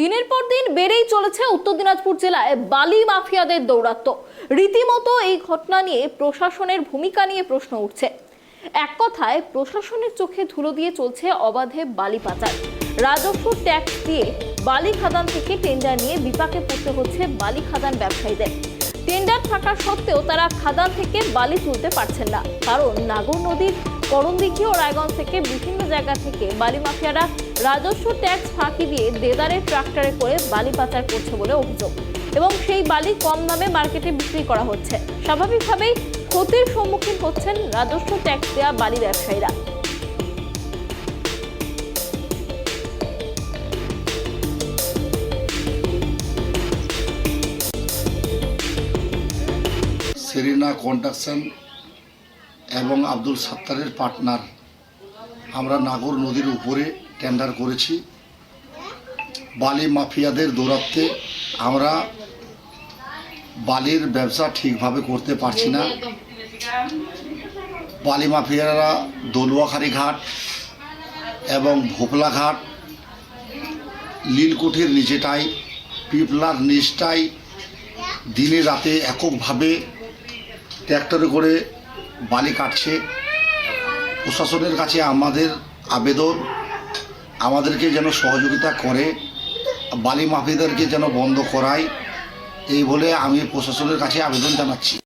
দিনের পর দিন বেড়েই চলেছে উত্তর দিনাজপুর জেলায় বালি মাফিয়াদের দৌরাত্ম্য। রীতিমতো এই ঘটনা নিয়ে প্রশাসনের ভূমিকা নিয়ে প্রশ্ন উঠছে। এক কথায় প্রশাসনের চোখে ধুলো দিয়ে চলছে অবাধে বালি পাচার। রাজস্ব ট্যাক্স দিয়ে বালি খাদান থেকে টেন্ডার নিয়ে বিপাকে পড়তে হচ্ছে বালি খাদান ব্যবসায়ীদের। টেন্ডার থাকা সত্ত্বেও তারা খাদান থেকে বালি তুলতে পারছেন না, কারণ নাগর নদীর করণদিঘি ও রায়গঞ্জ থেকে বিভিন্ন জায়গা থেকে বালি মাফিয়ারা রাজস্ব ট্যাক্স ফাঁকি দিয়ে দেদারের ট্রাক্টরে করে বালি পাচার করছে বলে অভিযোগ, এবং সেই বালি কম দামে মার্কেটে বিক্রি করা হচ্ছে। স্বাভাবিকভাবেই ক্ষতির সম্মুখীন হচ্ছেন রাজস্ব ট্যাক্স দেওয়া বালি ব্যবসায়ীরা। সেরিনা কনস্ট্রাকশন এবং আব্দুল সাত্তারের পার্টনার আমরা নাগর নদীর উপরে টেন্ডার করেছি। বালি মাফিয়াদের দৌরাত্ম্যে আমরা বালির ব্যবসা ঠিকভাবে করতে পারছি না। বালি মাফিয়ারা দলুয়াখালী ঘাট এবং ভোপলা ঘাট, লীলকুঠির নিচেটাই, পিপলার নিচটাই দিনে রাতে এককভাবে ট্র্যাক্টরে করে বালি কাটছে। প্রশাসনের কাছে আমাদের আবেদন, আমাদেরকে যেন সহযোগিতা করে, বালি মাফিয়াদেরকে যেন বন্ধ করায়, এই বলে আমি প্রশাসনের কাছে আবেদন জানাচ্ছি।